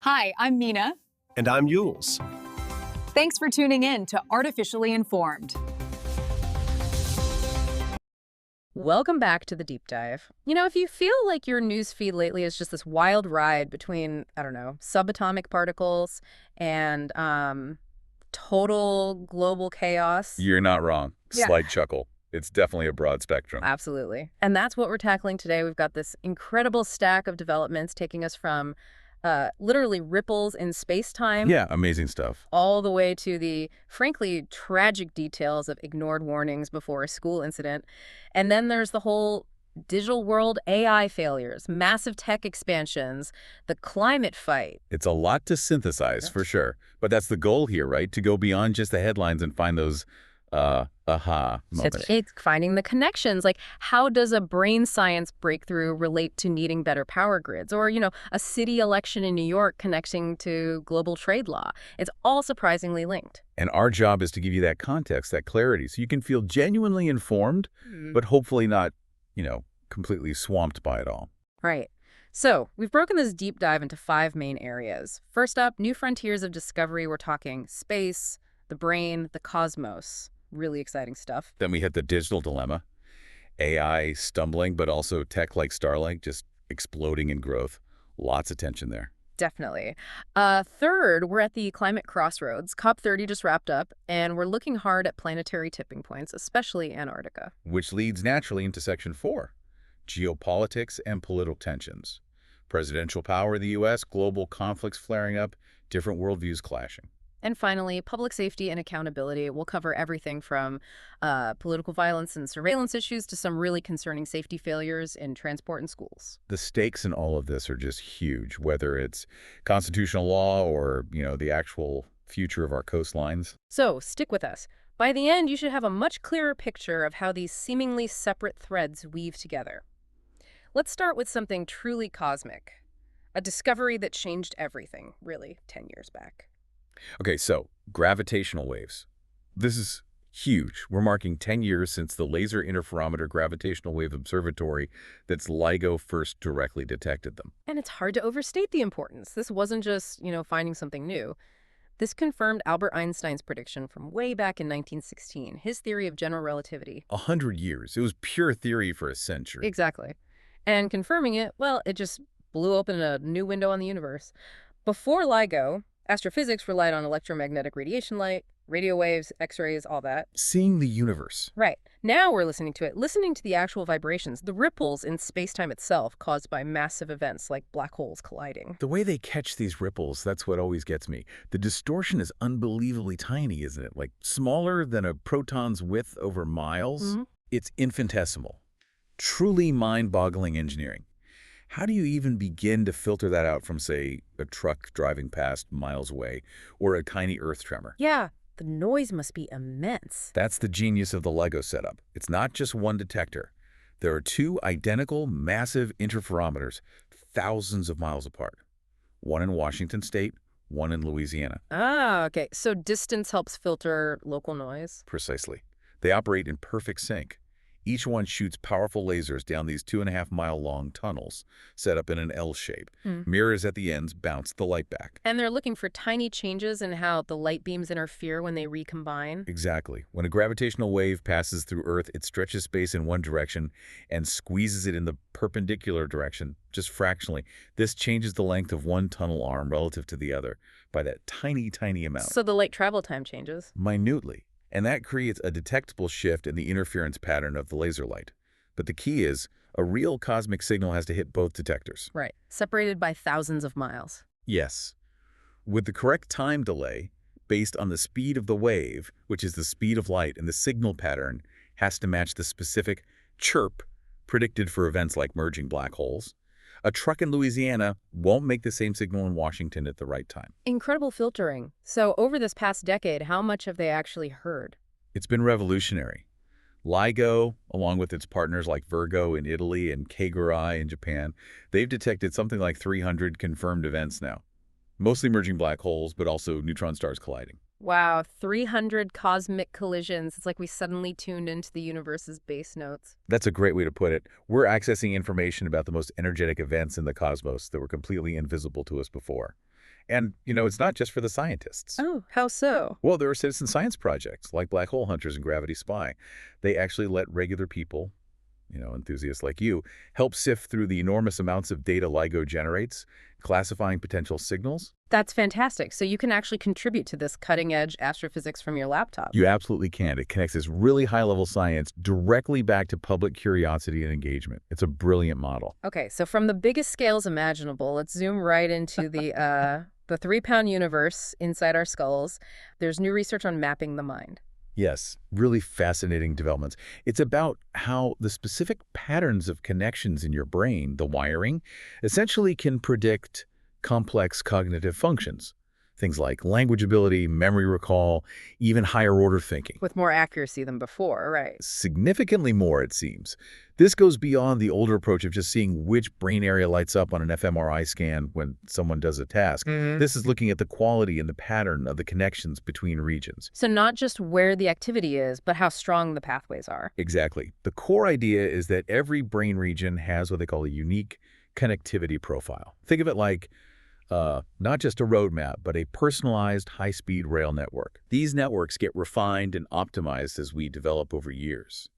Hi, I'm Mina. And I'm Yules. Thanks for tuning in to Artificially Informed. Welcome back to the deep dive. If you feel like your news feed lately is just this wild ride between, I don't know, subatomic particles and total global chaos. You're not wrong. Yeah. Slight chuckle. It's definitely a broad spectrum. Absolutely. And that's what we're tackling today. We've got this incredible stack of developments taking us from literally ripples in space-time. Yeah, amazing stuff. All the way to the, frankly, tragic details of ignored warnings before a school incident. And then there's the whole digital world AI failures, massive tech expansions, the climate fight. It's a lot to synthesize, for sure. But that's the goal here, right? To go beyond just the headlines and find those aha moments. It's finding the connections. Like, how does a brain science breakthrough relate to needing better power grids? Or, a city election in New York connecting to global trade law. It's all surprisingly linked. And our job is to give you that context, that clarity, so you can feel genuinely informed, but hopefully not, completely swamped by it all. Right. So we've broken this deep dive into 5 main areas. First up, new frontiers of discovery. We're talking space, the brain, the cosmos. Really exciting stuff. Then we hit the digital dilemma. AI stumbling, but also tech like Starlink just exploding in growth. Lots of tension there. Definitely. Third, we're at the climate crossroads. COP30 just wrapped up, and we're looking hard at planetary tipping points, especially Antarctica. Which leads naturally into Section 4, geopolitics and political tensions. Presidential power in the U.S., global conflicts flaring up, different worldviews clashing. And finally, public safety and accountability. We'll cover everything from political violence and surveillance issues to some really concerning safety failures in transport and schools. The stakes in all of this are just huge, whether it's constitutional law or, the actual future of our coastlines. So stick with us. By the end, you should have a much clearer picture of how these seemingly separate threads weave together. Let's start with something truly cosmic. A discovery that changed everything, really, 10 years back. Okay, so gravitational waves. This is huge. We're marking 10 years since the Laser Interferometer Gravitational Wave Observatory that's LIGO first directly detected them. And it's hard to overstate the importance. This wasn't just, finding something new. This confirmed Albert Einstein's prediction from way back in 1916, his theory of general relativity. 100 years. It was pure theory for a century. Exactly. And confirming it, well, it just blew open a new window on the universe. Before LIGO, astrophysics relied on electromagnetic radiation light, radio waves, X-rays, all that. Seeing the universe. Right. Now we're listening to it, listening to the actual vibrations, the ripples in space-time itself caused by massive events like black holes colliding. The way they catch these ripples, that's what always gets me. The distortion is unbelievably tiny, isn't it? Like smaller than a proton's width over miles. It's infinitesimal. Truly mind-boggling engineering. How do you even begin to filter that out from, say, a truck driving past miles away or a tiny earth tremor? Yeah, the noise must be immense. That's the genius of the LIGO setup. It's not just one detector. There are 2 identical massive interferometers thousands of miles apart. One in Washington State, one in Louisiana. Ah, okay. So distance helps filter local noise? Precisely. They operate in perfect sync. Each one shoots powerful lasers down these 2.5-mile-long tunnels, set up in an L shape. Mirrors at the ends bounce the light back. And they're looking for tiny changes in how the light beams interfere when they recombine? Exactly. When a gravitational wave passes through Earth, it stretches space in one direction and squeezes it in the perpendicular direction, just fractionally. This changes the length of one tunnel arm relative to the other by that tiny, tiny amount. So the light travel time changes? Minutely. And that creates a detectable shift in the interference pattern of the laser light. But the key is, a real cosmic signal has to hit both detectors. Right. Separated by thousands of miles. Yes. With the correct time delay, based on the speed of the wave, which is the speed of light, and the signal pattern has to match the specific chirp predicted for events like merging black holes. A truck in Louisiana won't make the same signal in Washington at the right time. Incredible filtering. So over this past decade, how much have they actually heard? It's been revolutionary. LIGO, along with its partners like Virgo in Italy and Kagura in Japan, they've detected something like 300 confirmed events now. Mostly merging black holes, but also neutron stars colliding. Wow, 300 cosmic collisions. It's like we suddenly tuned into the universe's bass notes. That's a great way to put it. We're accessing information about the most energetic events in the cosmos that were completely invisible to us before. And, it's not just for the scientists. Oh, how so? Well, there are citizen science projects like Black Hole Hunters and Gravity Spy. They actually let regular people, enthusiasts like you, help sift through the enormous amounts of data LIGO generates, classifying potential signals. That's fantastic. So you can actually contribute to this cutting-edge astrophysics from your laptop. You absolutely can. It connects this really high-level science directly back to public curiosity and engagement. It's a brilliant model. Okay, so from the biggest scales imaginable, let's zoom right into the 3-pound universe inside our skulls. There's new research on mapping the mind. Yes, really fascinating developments. It's about how the specific patterns of connections in your brain, the wiring, essentially can predict complex cognitive functions. Things like language ability, memory recall, even higher order thinking. With more accuracy than before, right? Significantly more, it seems. This goes beyond the older approach of just seeing which brain area lights up on an fMRI scan when someone does a task. This is looking at the quality and the pattern of the connections between regions. So not just where the activity is, but how strong the pathways are. Exactly. The core idea is that every brain region has what they call a unique connectivity profile. Think of it like not just a roadmap, but a personalized high-speed rail network. These networks get refined and optimized as we develop over years.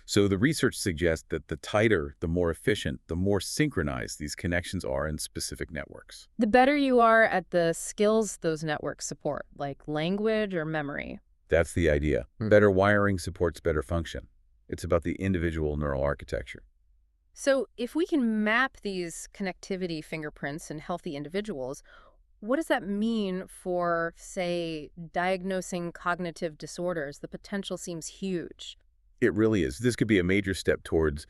So the research suggests that the tighter, the more efficient, the more synchronized these connections are in specific networks. The better you are at the skills those networks support, like language or memory. That's the idea. Better wiring supports better function. It's about the individual neural architecture. So if we can map these connectivity fingerprints in healthy individuals, what does that mean for, say, diagnosing cognitive disorders? The potential seems huge. It really is. This could be a major step towards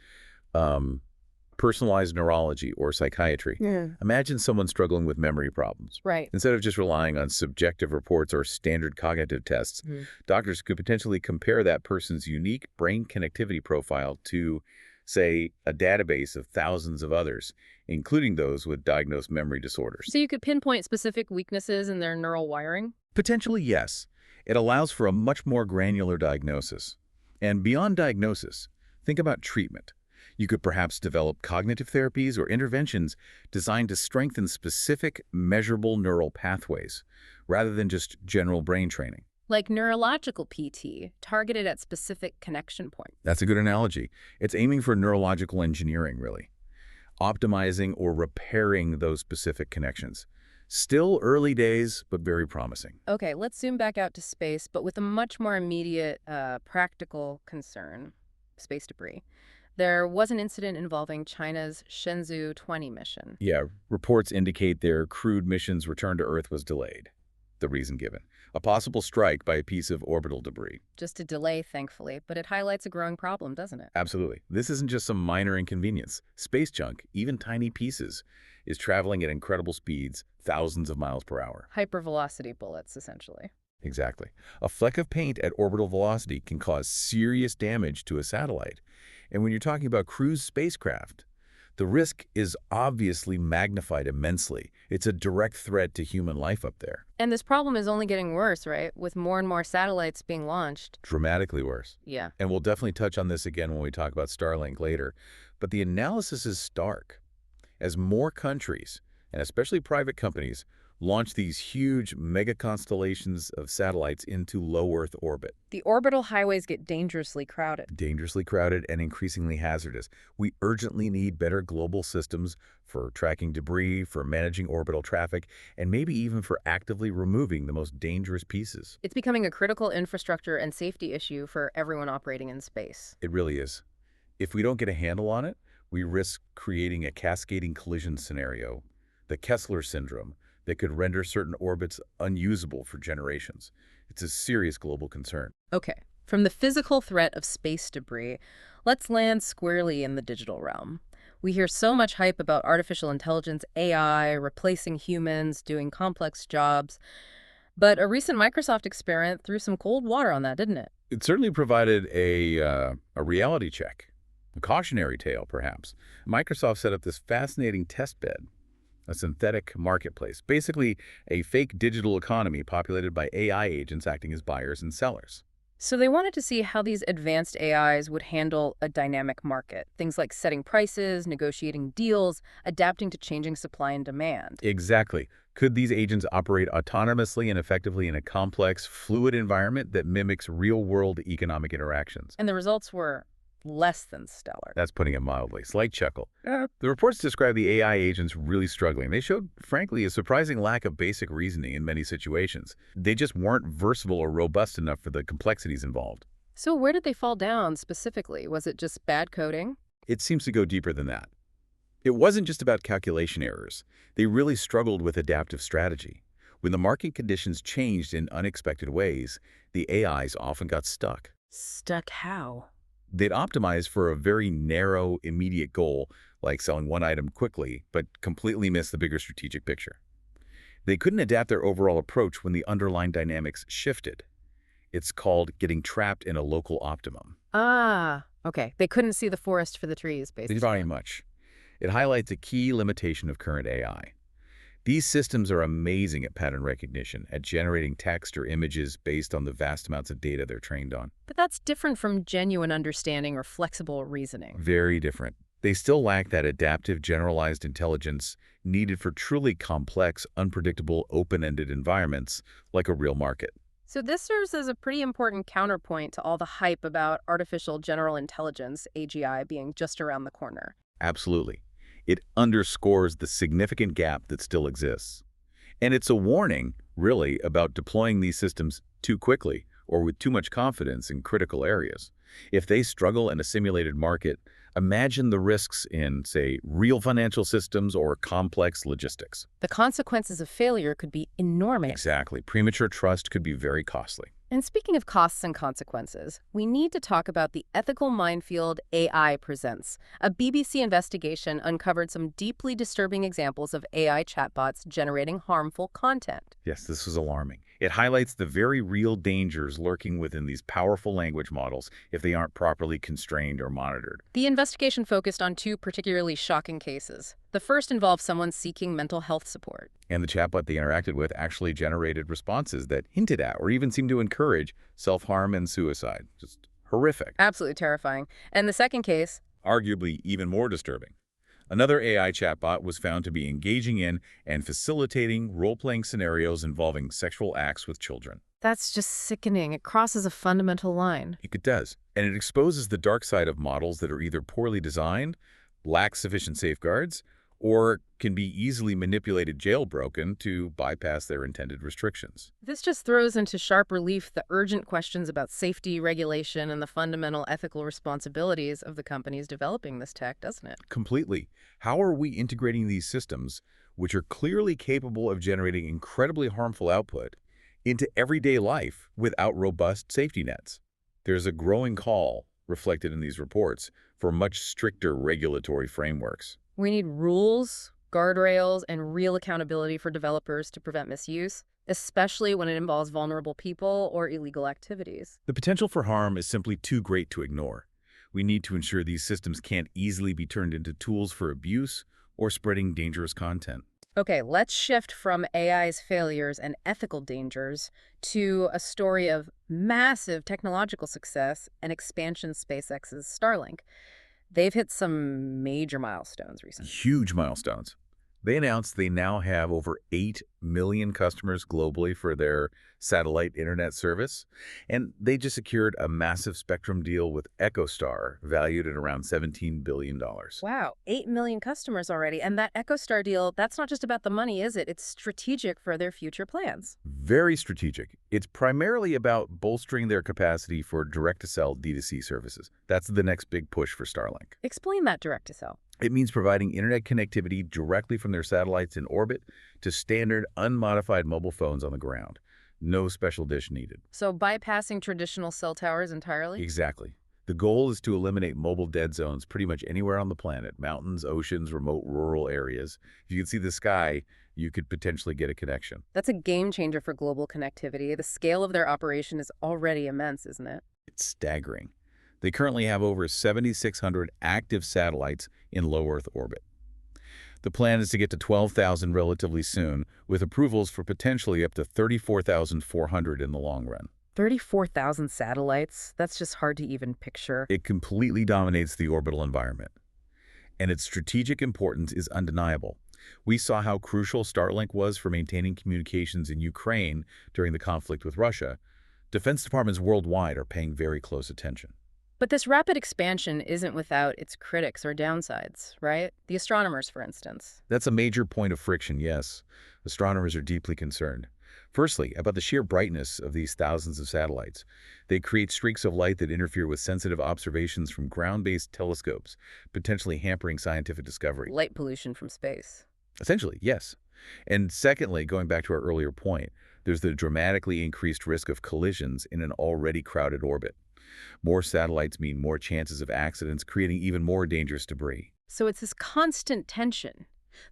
personalized neurology or psychiatry. Imagine someone struggling with memory problems. Right. Instead of just relying on subjective reports or standard cognitive tests, doctors could potentially compare that person's unique brain connectivity profile to, say, a database of thousands of others, including those with diagnosed memory disorders. So you could pinpoint specific weaknesses in their neural wiring? Potentially, yes. It allows for a much more granular diagnosis. And beyond diagnosis, think about treatment. You could perhaps develop cognitive therapies or interventions designed to strengthen specific, measurable neural pathways, rather than just general brain training. Like neurological PT, targeted at specific connection points. That's a good analogy. It's aiming for neurological engineering, really. Optimizing or repairing those specific connections. Still early days, but very promising. Okay, let's zoom back out to space, but with a much more immediate, practical concern, space debris. There was an incident involving China's Shenzhou 20 mission. Yeah, reports indicate their crewed mission's return to Earth was delayed. The reason given: a possible strike by a piece of orbital debris. Just a delay, thankfully, but it highlights a growing problem, doesn't it? Absolutely. This isn't just some minor inconvenience. Space junk, even tiny pieces, is traveling at incredible speeds, thousands of miles per hour. Hypervelocity bullets, essentially. Exactly. A fleck of paint at orbital velocity can cause serious damage to a satellite. And when you're talking about cruise spacecraft, the risk is obviously magnified immensely. It's a direct threat to human life up there. And this problem is only getting worse, right? With more and more satellites being launched. Dramatically worse. Yeah. And we'll definitely touch on this again when we talk about Starlink later. But the analysis is stark. As more countries, and especially private companies, launch these huge mega constellations of satellites into low Earth orbit. The orbital highways get dangerously crowded. Dangerously crowded and increasingly hazardous. We urgently need better global systems for tracking debris, for managing orbital traffic, and maybe even for actively removing the most dangerous pieces. It's becoming a critical infrastructure and safety issue for everyone operating in space. It really is. If we don't get a handle on it, we risk creating a cascading collision scenario, the Kessler syndrome, that could render certain orbits unusable for generations. It's a serious global concern. Okay, from the physical threat of space debris, let's land squarely in the digital realm. We hear so much hype about artificial intelligence, AI, replacing humans, doing complex jobs. But a recent Microsoft experiment threw some cold water on that, didn't it? It certainly provided a reality check, a cautionary tale, perhaps. Microsoft set up this fascinating test bed, a synthetic marketplace, basically a fake digital economy populated by AI agents acting as buyers and sellers. So they wanted to see how these advanced AIs would handle a dynamic market. Things like setting prices, negotiating deals, adapting to changing supply and demand. Exactly. Could these agents operate autonomously and effectively in a complex, fluid environment that mimics real-world economic interactions? And the results were less than stellar. That's putting it mildly. Slight chuckle. The reports describe the AI agents really struggling. They showed, frankly, a surprising lack of basic reasoning in many situations. They just weren't versatile or robust enough for the complexities involved. So where did they fall down specifically? Was it just bad coding? It seems to go deeper than that. It wasn't just about calculation errors. They really struggled with adaptive strategy. When the market conditions changed in unexpected ways, the AIs often got stuck. Stuck how? They'd optimize for a very narrow, immediate goal, like selling one item quickly, but completely miss the bigger strategic picture. They couldn't adapt their overall approach when the underlying dynamics shifted. It's called getting trapped in a local optimum. Ah, okay. They couldn't see the forest for the trees, basically. Very much. It highlights a key limitation of current AI. These systems are amazing at pattern recognition, at generating text or images based on the vast amounts of data they're trained on. But that's different from genuine understanding or flexible reasoning. Very different. They still lack that adaptive, generalized intelligence needed for truly complex, unpredictable, open-ended environments like a real market. So this serves as a pretty important counterpoint to all the hype about artificial general intelligence, AGI, being just around the corner. Absolutely. It underscores the significant gap that still exists. And it's a warning, really, about deploying these systems too quickly or with too much confidence in critical areas. If they struggle in a simulated market, imagine the risks in, say, real financial systems or complex logistics. The consequences of failure could be enormous. Exactly. Premature trust could be very costly. And speaking of costs and consequences, we need to talk about the ethical minefield AI presents. A BBC investigation uncovered some deeply disturbing examples of AI chatbots generating harmful content. Yes, this was alarming. It highlights the very real dangers lurking within these powerful language models if they aren't properly constrained or monitored. The investigation focused on two particularly shocking cases. The first involved someone seeking mental health support. And the chatbot they interacted with actually generated responses that hinted at or even seemed to encourage self-harm and suicide. Just horrific. Absolutely terrifying. And the second case, Arguably even more disturbing. Another AI chatbot was found to be engaging in and facilitating role-playing scenarios involving sexual acts with children. that's just sickening. It crosses a fundamental line. It does. And it exposes the dark side of models that are either poorly designed, lack sufficient safeguards, or can be easily manipulated jailbroken to bypass their intended restrictions. This just throws into sharp relief the urgent questions about safety, regulation, and the fundamental ethical responsibilities of the companies developing this tech, doesn't it? Completely. How are we integrating these systems, which are clearly capable of generating incredibly harmful output, into everyday life without robust safety nets? There's a growing call, reflected in these reports, for much stricter regulatory frameworks. We need rules, guardrails, and real accountability for developers to prevent misuse, especially when it involves vulnerable people or illegal activities. The potential for harm is simply too great to ignore. We need to ensure these systems can't easily be turned into tools for abuse or spreading dangerous content. Okay, let's shift from AI's failures and ethical dangers to a story of massive technological success and expansion SpaceX's Starlink. They've hit some major milestones recently. Huge milestones. They announced they now have over 8 million customers globally for their satellite internet service, and they just secured a massive spectrum deal with EchoStar, valued at around $17 billion. Wow, 8 million customers already. And that EchoStar deal, that's not just about the money, is it? It's strategic for their future plans. Very strategic. It's primarily about bolstering their capacity for direct-to-cell D2C services. That's the next big push for Starlink. Explain that direct-to-cell. It means providing internet connectivity directly from their satellites in orbit to standard, unmodified mobile phones on the ground. No special dish needed. So bypassing traditional cell towers entirely? Exactly. The goal is to eliminate mobile dead zones pretty much anywhere on the planet. Mountains, oceans, remote rural areas. If you can see the sky, you could potentially get a connection. That's a game changer for global connectivity. The scale of their operation is already immense, isn't it? It's staggering. They currently have over 7,600 active satellites in low Earth orbit. The plan is to get to 12,000 relatively soon, with approvals for potentially up to 34,400 in the long run. 34,000 satellites? That's just hard to even picture. It completely dominates the orbital environment, and its strategic importance is undeniable. We saw how crucial Starlink was for maintaining communications in Ukraine during the conflict with Russia. Defense departments worldwide are paying very close attention. But this rapid expansion isn't without its critics or downsides, right? The astronomers, for instance. That's a major point of friction, yes. Astronomers are deeply concerned. Firstly, about the sheer brightness of these thousands of satellites. They create streaks of light that interfere with sensitive observations from ground-based telescopes, potentially hampering scientific discovery. Light pollution from space. Essentially, yes. And secondly, going back to our earlier point, there's the dramatically increased risk of collisions in an already crowded orbit. More satellites mean more chances of accidents, creating even more dangerous debris. So it's this constant tension.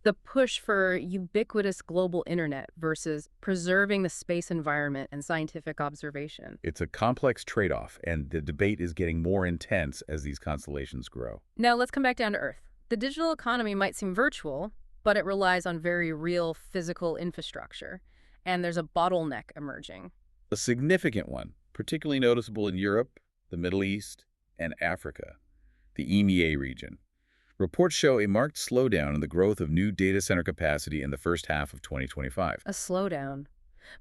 The push for ubiquitous global internet versus preserving the space environment and scientific observation. It's a complex trade-off, and the debate is getting more intense as these constellations grow. Now let's come back down to Earth. The digital economy might seem virtual, but it relies on very real physical infrastructure. And there's a bottleneck emerging. A significant one, particularly noticeable in Europe, the Middle East, and Africa, the EMEA region. Reports show a marked slowdown in the growth of new data center capacity in the first half of 2025. A slowdown.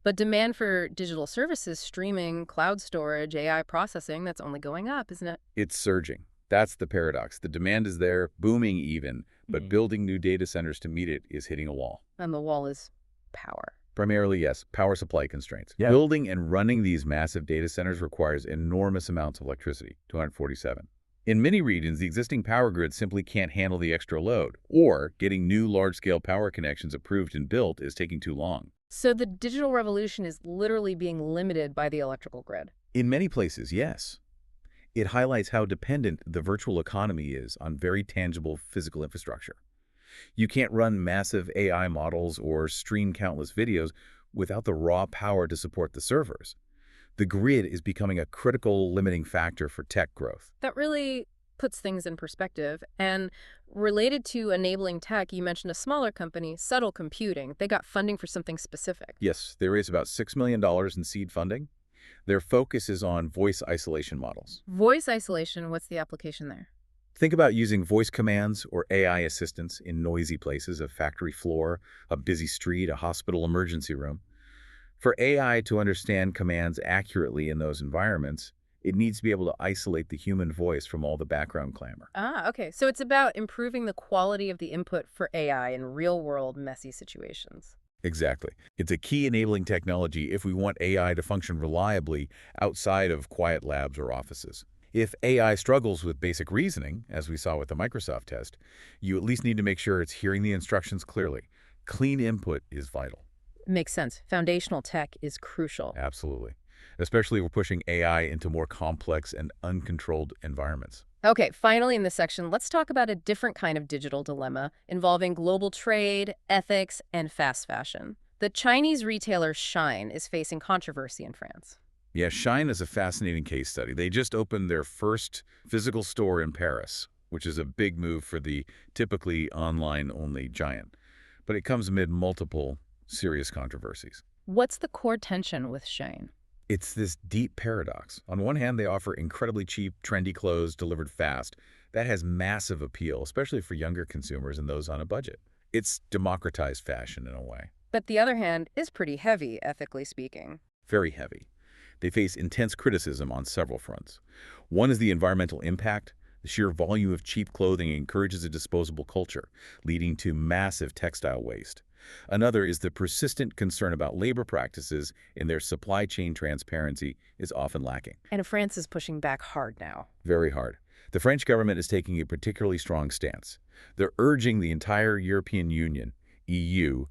But demand for digital services, streaming, cloud storage, AI processing, that's only going up, isn't it? It's surging. That's the paradox. The demand is there, booming even, but building new data centers to meet it is hitting a wall. And the wall is power. Primarily, yes, power supply constraints. Yeah. Building and running these massive data centers requires enormous amounts of electricity, 247. In many regions, the existing power grid simply can't handle the extra load, or getting new large-scale power connections approved and built is taking too long. So the digital revolution is literally being limited by the electrical grid. In many places, yes. It highlights how dependent the virtual economy is on very tangible physical infrastructure. You can't run massive AI models or stream countless videos without the raw power to support the servers. The grid is becoming a critical limiting factor for tech growth. That really puts things in perspective. And related to enabling tech, you mentioned a smaller company, Subtle Computing. They got funding for something specific. Yes, they raised about $6 million in seed funding. Their focus is on voice isolation models. Voice isolation, what's the application there? Think about using voice commands or AI assistants in noisy places, a factory floor, a busy street, a hospital emergency room. For AI to understand commands accurately in those environments, it needs to be able to isolate the human voice from all the background clamor. Ah, okay. So it's about improving the quality of the input for AI in real-world messy situations. Exactly. It's a key enabling technology if we want AI to function reliably outside of quiet labs or offices. If AI struggles with basic reasoning, as we saw with the Microsoft test, you at least need to make sure it's hearing the instructions clearly. Clean input is vital. Makes sense. Foundational tech is crucial. Absolutely. Especially if we're pushing AI into more complex and uncontrolled environments. Okay, finally in this section, let's talk about a different kind of digital dilemma involving global trade, ethics, and fast fashion. The Chinese retailer Shein is facing controversy in France. Yeah, Shein is a fascinating case study. They just opened their first physical store in Paris, which is a big move for the typically online-only giant. But it comes amid multiple serious controversies. What's the core tension with Shein? It's this deep paradox. On one hand, they offer incredibly cheap, trendy clothes delivered fast. That has massive appeal, especially for younger consumers and those on a budget. It's democratized fashion in a way. But the other hand is pretty heavy, ethically speaking. Very heavy. They face intense criticism on several fronts. One is the environmental impact. The sheer volume of cheap clothing encourages a disposable culture, leading to massive textile waste. Another is the persistent concern about labor practices in their supply chain transparency is often lacking. And France is pushing back hard now. Very hard. The French government is taking a particularly strong stance. They're urging the entire European Union, EU,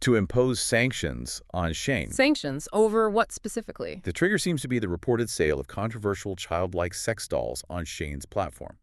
to impose sanctions on Shein. Sanctions over what specifically? The trigger seems to be the reported sale of controversial childlike sex dolls on Shein's platform.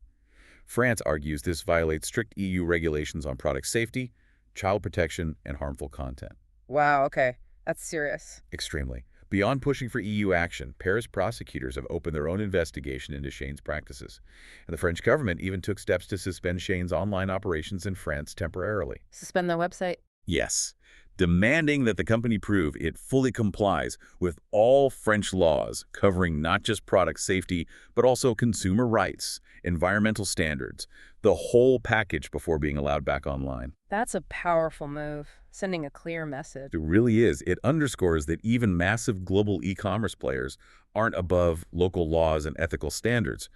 France argues this violates strict EU regulations on product safety, child protection, and harmful content. Wow, okay. That's serious. Extremely. Beyond pushing for EU action, Paris prosecutors have opened their own investigation into Shein's practices. And the French government even took steps to suspend Shein's online operations in France temporarily. Suspend their website? Yes. demanding that the company prove it fully complies with all French laws covering not just product safety, but also consumer rights, environmental standards, the whole package before being allowed back online. That's a powerful move, sending a clear message. It really is. It underscores that even massive global e-commerce players aren't above local laws and ethical standards.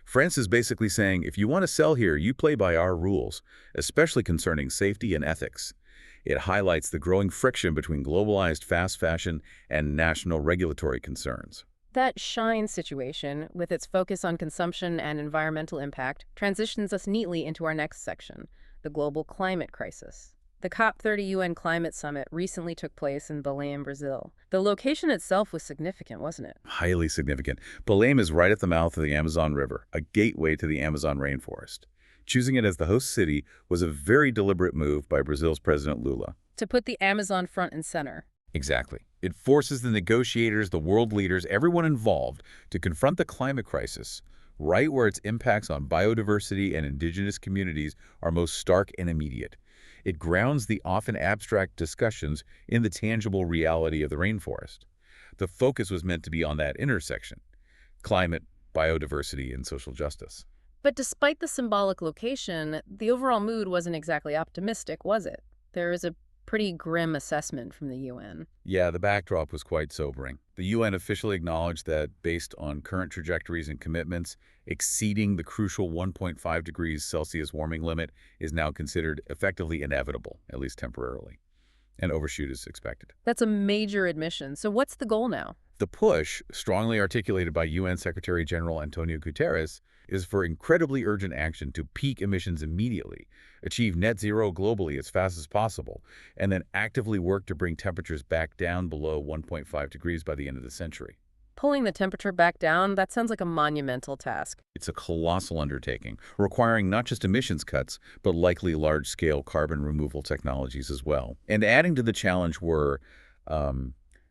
France is basically saying, if you want to sell here, you play by our rules, especially concerning safety and ethics. It highlights the growing friction between globalized fast fashion and national regulatory concerns. That Shine situation, with its focus on consumption and environmental impact, transitions us neatly into our next section, the global climate crisis. The COP30 UN Climate Summit recently took place in Belém, Brazil. The location itself was significant, wasn't it? Highly significant. Belém is right at the mouth of the Amazon River, a gateway to the Amazon rainforest. Choosing it as the host city was a very deliberate move by Brazil's President Lula. To put the Amazon front and center. Exactly. It forces the negotiators, the world leaders, everyone involved to confront the climate crisis right where its impacts on biodiversity and indigenous communities are most stark and immediate. It grounds the often abstract discussions in the tangible reality of the rainforest. The focus was meant to be on that intersection: climate, biodiversity, and social justice. But despite the symbolic location, the overall mood wasn't exactly optimistic, was it? There is a pretty grim assessment from the UN. Yeah, the backdrop was quite sobering. The UN officially acknowledged that, based on current trajectories and commitments, exceeding the crucial 1.5 degrees Celsius warming limit is now considered effectively inevitable, at least temporarily. An overshoot is expected. That's a major admission. So what's the goal now? The push, strongly articulated by UN Secretary General Antonio Guterres, is for incredibly urgent action to peak emissions immediately, achieve net zero globally as fast as possible, and then actively work to bring temperatures back down below 1.5 degrees by the end of the century. Pulling the temperature back down, that sounds like a monumental task. It's a colossal undertaking, requiring not just emissions cuts, but likely large-scale carbon removal technologies as well. And adding to the challenge were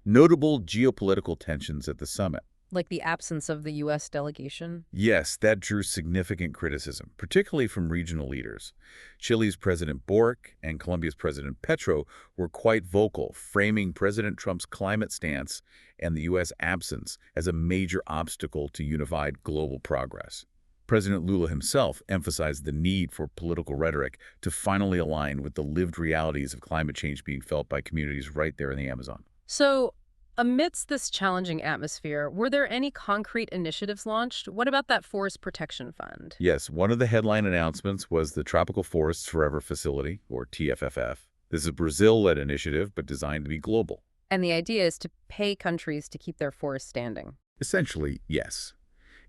notable geopolitical tensions at the summit. Like the absence of the U.S. delegation? Yes, that drew significant criticism, particularly from regional leaders. Chile's President Boric and Colombia's President Petro were quite vocal, framing President Trump's climate stance and the U.S. absence as a major obstacle to unified global progress. President Lula himself emphasized the need for political rhetoric to finally align with the lived realities of climate change being felt by communities right there in the Amazon. So, amidst this challenging atmosphere, were there any concrete initiatives launched? What about that Forest Protection Fund? Yes, one of the headline announcements was the Tropical Forests Forever Facility, or TFFF. This is a Brazil-led initiative, but designed to be global. And the idea is to pay countries to keep their forests standing. Essentially, yes.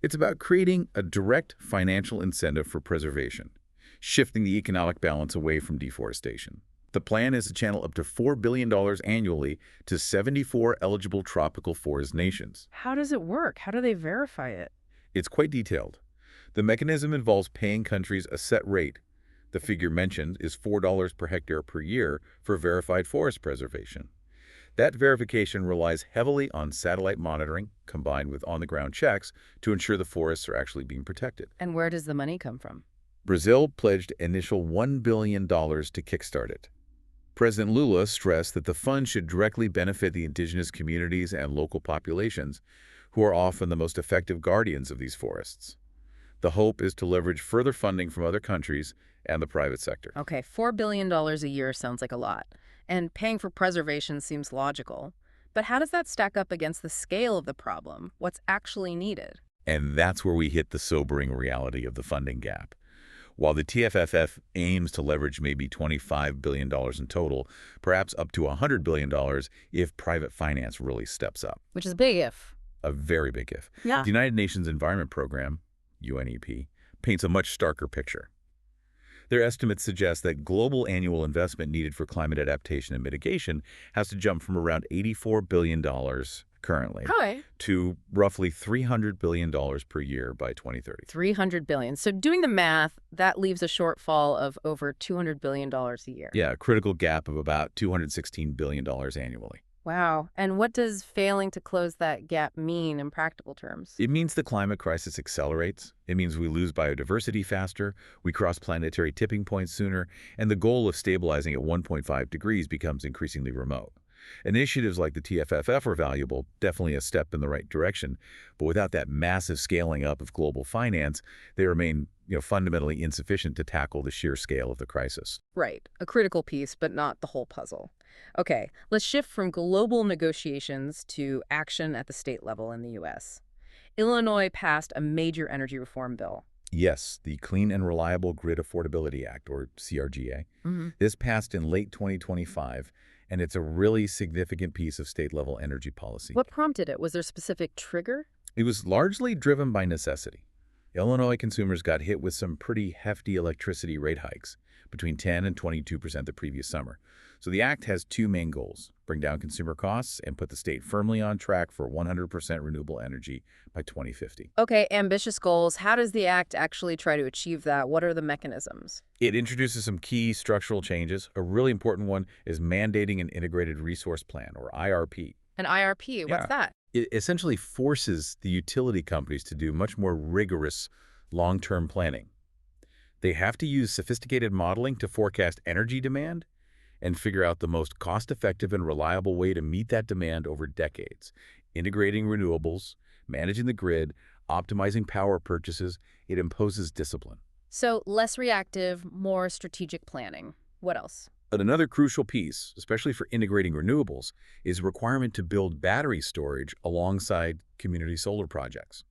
It's about creating a direct financial incentive for preservation, shifting the economic balance away from deforestation. The plan is to channel up to $4 billion annually to 74 eligible tropical forest nations. How does it work? How do they verify it? It's quite detailed. The mechanism involves paying countries a set rate. The figure mentioned is $4 per hectare per year for verified forest preservation. That verification relies heavily on satellite monitoring combined with on-the-ground checks to ensure the forests are actually being protected. And where does the money come from? Brazil pledged initial $1 billion to kickstart it. President Lula stressed that the fund should directly benefit the indigenous communities and local populations, who are often the most effective guardians of these forests. The hope is to leverage further funding from other countries and the private sector. Okay, $4 billion a year sounds like a lot, and paying for preservation seems logical. But how does that stack up against the scale of the problem? What's actually needed? And that's where we hit the sobering reality of the funding gap. While the TFFF aims to leverage maybe $25 billion in total, perhaps up to $100 billion if private finance really steps up. Which is a big if. A very big if. Yeah. The United Nations Environment Program, UNEP, paints a much starker picture. Their estimates suggest that global annual investment needed for climate adaptation and mitigation has to jump from around $84 billion currently to roughly $300 billion per year by 2030. $300 billion. So doing the math, that leaves a shortfall of over $200 billion a year. Yeah, a critical gap of about $216 billion annually. Wow. And what does failing to close that gap mean in practical terms? It means the climate crisis accelerates. It means we lose biodiversity faster, we cross planetary tipping points sooner, and the goal of stabilizing at 1.5 degrees becomes increasingly remote. Initiatives like the TFFF are valuable, definitely a step in the right direction, but without that massive scaling up of global finance, they remain fundamentally insufficient to tackle the sheer scale of the crisis. Right. A critical piece, but not the whole puzzle. Okay, let's shift from global negotiations to action at the state level in the U.S. Illinois passed a major energy reform bill. Yes, the Clean and Reliable Grid Affordability Act, or CRGA. This passed in late 2025, and it's a really significant piece of state-level energy policy. What prompted it? Was there a specific trigger? It was largely driven by necessity. Illinois consumers got hit with some pretty hefty electricity rate hikes, between 10 and 22% the previous summer. So the act has two main goals: bring down consumer costs and put the state firmly on track for 100% renewable energy by 2050. Okay, ambitious goals. How does the act actually try to achieve that? What are the mechanisms? It introduces some key structural changes. A really important one is mandating an integrated resource plan, or IRP. An IRP, what's Yeah. that? It essentially forces the utility companies to do much more rigorous long-term planning. They have to use sophisticated modeling to forecast energy demand and figure out the most cost-effective and reliable way to meet that demand over decades. Integrating renewables, managing the grid, optimizing power purchases, it imposes discipline. So less reactive, more strategic planning. What else? But another crucial piece, especially for integrating renewables, is a requirement to build battery storage alongside community solar projects.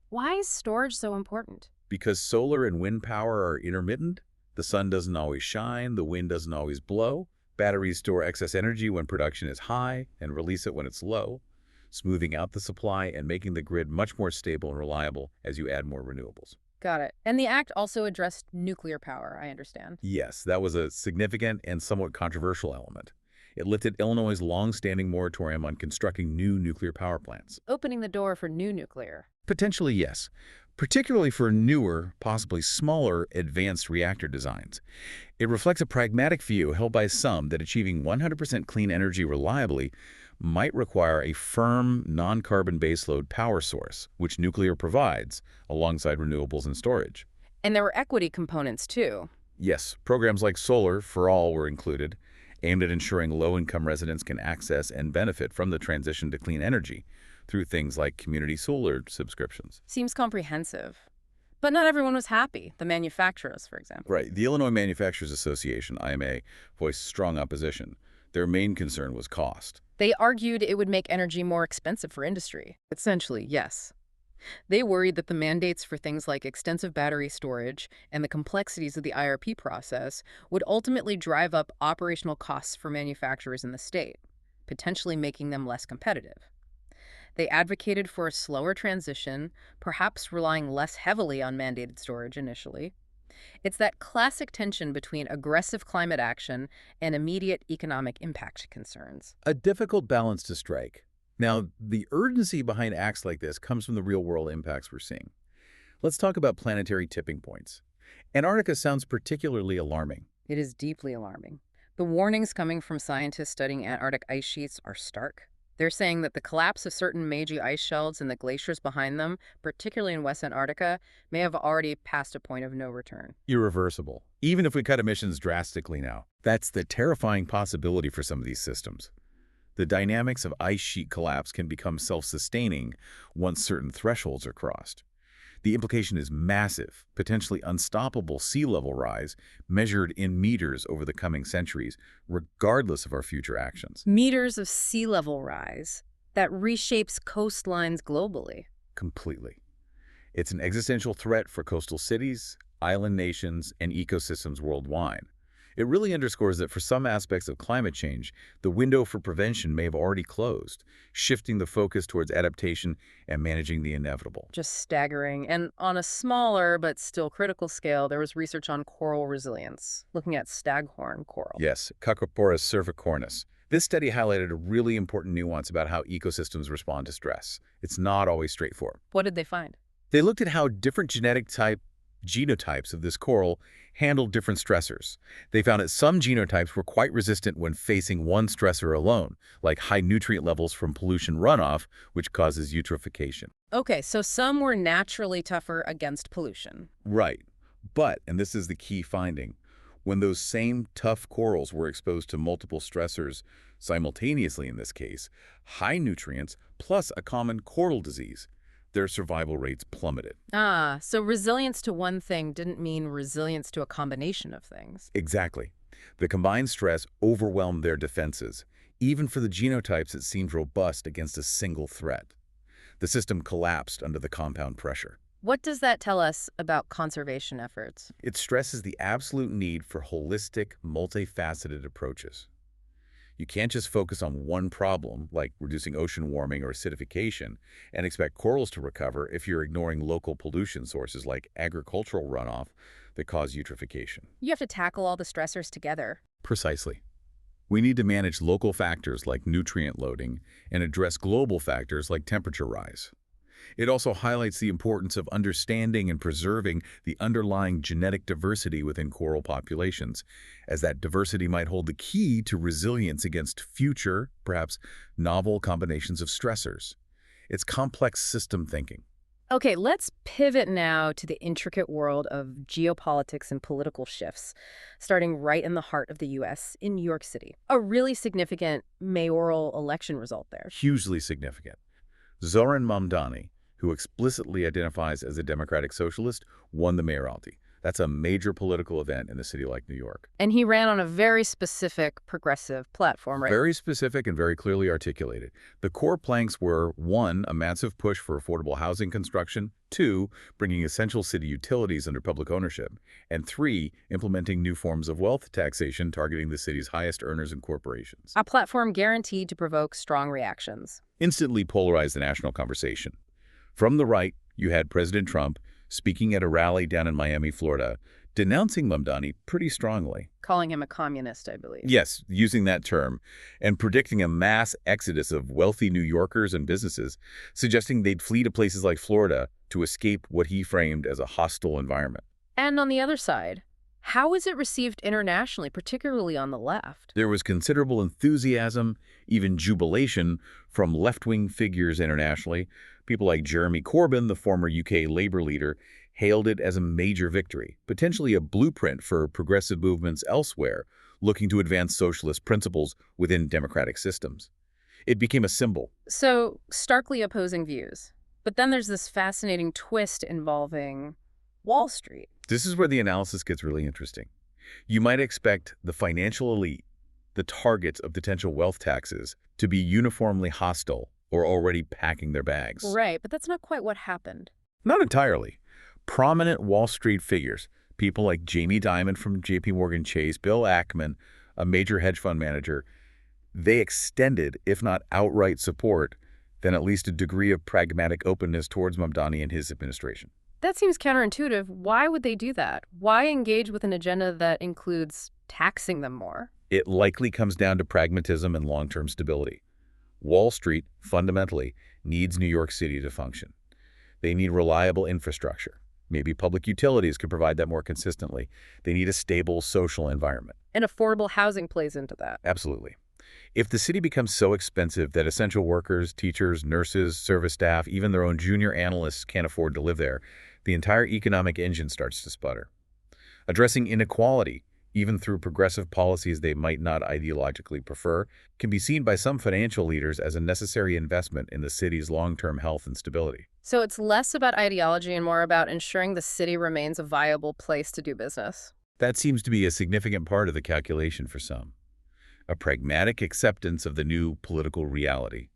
Why is storage so important? Because solar and wind power are intermittent, the sun doesn't always shine, the wind doesn't always blow. Batteries store excess energy when production is high and release it when it's low, smoothing out the supply and making the grid much more stable and reliable as you add more renewables. Got it. And the act also addressed nuclear power, I understand. Yes, that was a significant and somewhat controversial element. It lifted Illinois' long-standing moratorium on constructing new nuclear power plants. Opening the door for new nuclear. Potentially, yes, particularly for newer, possibly smaller, advanced reactor designs. It reflects a pragmatic view held by some that achieving 100% clean energy reliably might require a firm, non-carbon baseload power source, which nuclear provides, alongside renewables and storage. And there were equity components, too. Yes, programs like Solar for All were included, aimed at ensuring low-income residents can access and benefit from the transition to clean energy through things like community solar subscriptions. Seems comprehensive. But not everyone was happy. The manufacturers, for example. Right. The Illinois Manufacturers Association, IMA, voiced strong opposition. Their main concern was cost. They argued it would make energy more expensive for industry. Essentially, yes. They worried that the mandates for things like extensive battery storage and the complexities of the IRP process would ultimately drive up operational costs for manufacturers in the state, potentially making them less competitive. They advocated for a slower transition, perhaps relying less heavily on mandated storage initially. It's that classic tension between aggressive climate action and immediate economic impact concerns. A difficult balance to strike. Now, the urgency behind acts like this comes from the real-world impacts we're seeing. Let's talk about planetary tipping points. Antarctica sounds particularly alarming. It is deeply alarming. The warnings coming from scientists studying Antarctic ice sheets are stark. They're saying that the collapse of certain Meiji ice shelves and the glaciers behind them, particularly in West Antarctica, may have already passed a point of no return. Irreversible. Even if we cut emissions drastically now, that's the terrifying possibility for some of these systems. The dynamics of ice sheet collapse can become self-sustaining once certain thresholds are crossed. The implication is massive, potentially unstoppable sea level rise measured in meters over the coming centuries, regardless of our future actions. Meters of sea level rise that reshapes coastlines globally. Completely. It's an existential threat for coastal cities, island nations, and ecosystems worldwide. It really underscores that for some aspects of climate change, the window for prevention may have already closed, shifting the focus towards adaptation and managing the inevitable. Just staggering. And on a smaller but still critical scale, there was research on coral resilience, looking at staghorn coral. Yes, Cacroporus cervicornis. This study highlighted a really important nuance about how ecosystems respond to stress. It's not always straightforward. What did they find? They looked at how different genotypes of this coral handled different stressors. They found that some genotypes were quite resistant when facing one stressor alone, like high nutrient levels from pollution runoff, which causes eutrophication. Okay, so some were naturally tougher against pollution. Right. But, and this is the key finding, when those same tough corals were exposed to multiple stressors simultaneously in this case, high nutrients plus a common coral disease, their survival rates plummeted. Ah, so resilience to one thing didn't mean resilience to a combination of things. Exactly. The combined stress overwhelmed their defenses, even for the genotypes that seemed robust against a single threat. The system collapsed under the compound pressure. What does that tell us about conservation efforts? It stresses the absolute need for holistic, multifaceted approaches. You can't just focus on one problem, like reducing ocean warming or acidification, and expect corals to recover if you're ignoring local pollution sources like agricultural runoff that cause eutrophication. You have to tackle all the stressors together. Precisely. We need to manage local factors like nutrient loading and address global factors like temperature rise. It also highlights the importance of understanding and preserving the underlying genetic diversity within coral populations, as that diversity might hold the key to resilience against future, perhaps novel combinations of stressors. It's complex system thinking. Okay, let's pivot now to the intricate world of geopolitics and political shifts, starting right in the heart of the U.S., in New York City. A really significant mayoral election result there. Hugely significant. Zoran Mamdani, who explicitly identifies as a democratic socialist, won the mayoralty. That's a major political event in a city like New York. And he ran on a very specific progressive platform, right? Very specific and very clearly articulated. The core planks were, 1, a massive push for affordable housing construction, 2, bringing essential city utilities under public ownership, and 3, implementing new forms of wealth taxation targeting the city's highest earners and corporations. A platform guaranteed to provoke strong reactions. Instantly polarized the national conversation. From the right, you had President Trump speaking at a rally down in Miami, Florida, denouncing Mamdani pretty strongly. Calling him a communist, I believe. Yes, using that term, and predicting a mass exodus of wealthy New Yorkers and businesses, suggesting they'd flee to places like Florida to escape what he framed as a hostile environment. And on the other side, how is it received internationally, particularly on the left? There was considerable enthusiasm, even jubilation, from left-wing figures internationally. People like Jeremy Corbyn, the former UK Labour leader, hailed it as a major victory, potentially a blueprint for progressive movements elsewhere looking to advance socialist principles within democratic systems. It became a symbol. So, starkly opposing views. But then there's this fascinating twist involving Wall Street. This is where the analysis gets really interesting. You might expect the financial elite, the targets of potential wealth taxes, to be uniformly hostile or already packing their bags. Right, but that's not quite what happened. Not entirely. Prominent Wall Street figures, people like Jamie Dimon from JPMorgan Chase, Bill Ackman, a major hedge fund manager, they extended, if not outright support, then at least a degree of pragmatic openness towards Mamdani and his administration. That seems counterintuitive. Why would they do that? Why engage with an agenda that includes taxing them more? It likely comes down to pragmatism and long-term stability. Wall Street, fundamentally, needs New York City to function. They need reliable infrastructure. Maybe public utilities could provide that more consistently. They need a stable social environment. And affordable housing plays into that. Absolutely. If the city becomes so expensive that essential workers, teachers, nurses, service staff, even their own junior analysts can't afford to live there, the entire economic engine starts to sputter. Addressing inequality, even through progressive policies they might not ideologically prefer, can be seen by some financial leaders as a necessary investment in the city's long-term health and stability. So it's less about ideology and more about ensuring the city remains a viable place to do business. That seems to be a significant part of the calculation for some. A pragmatic acceptance of the new political reality,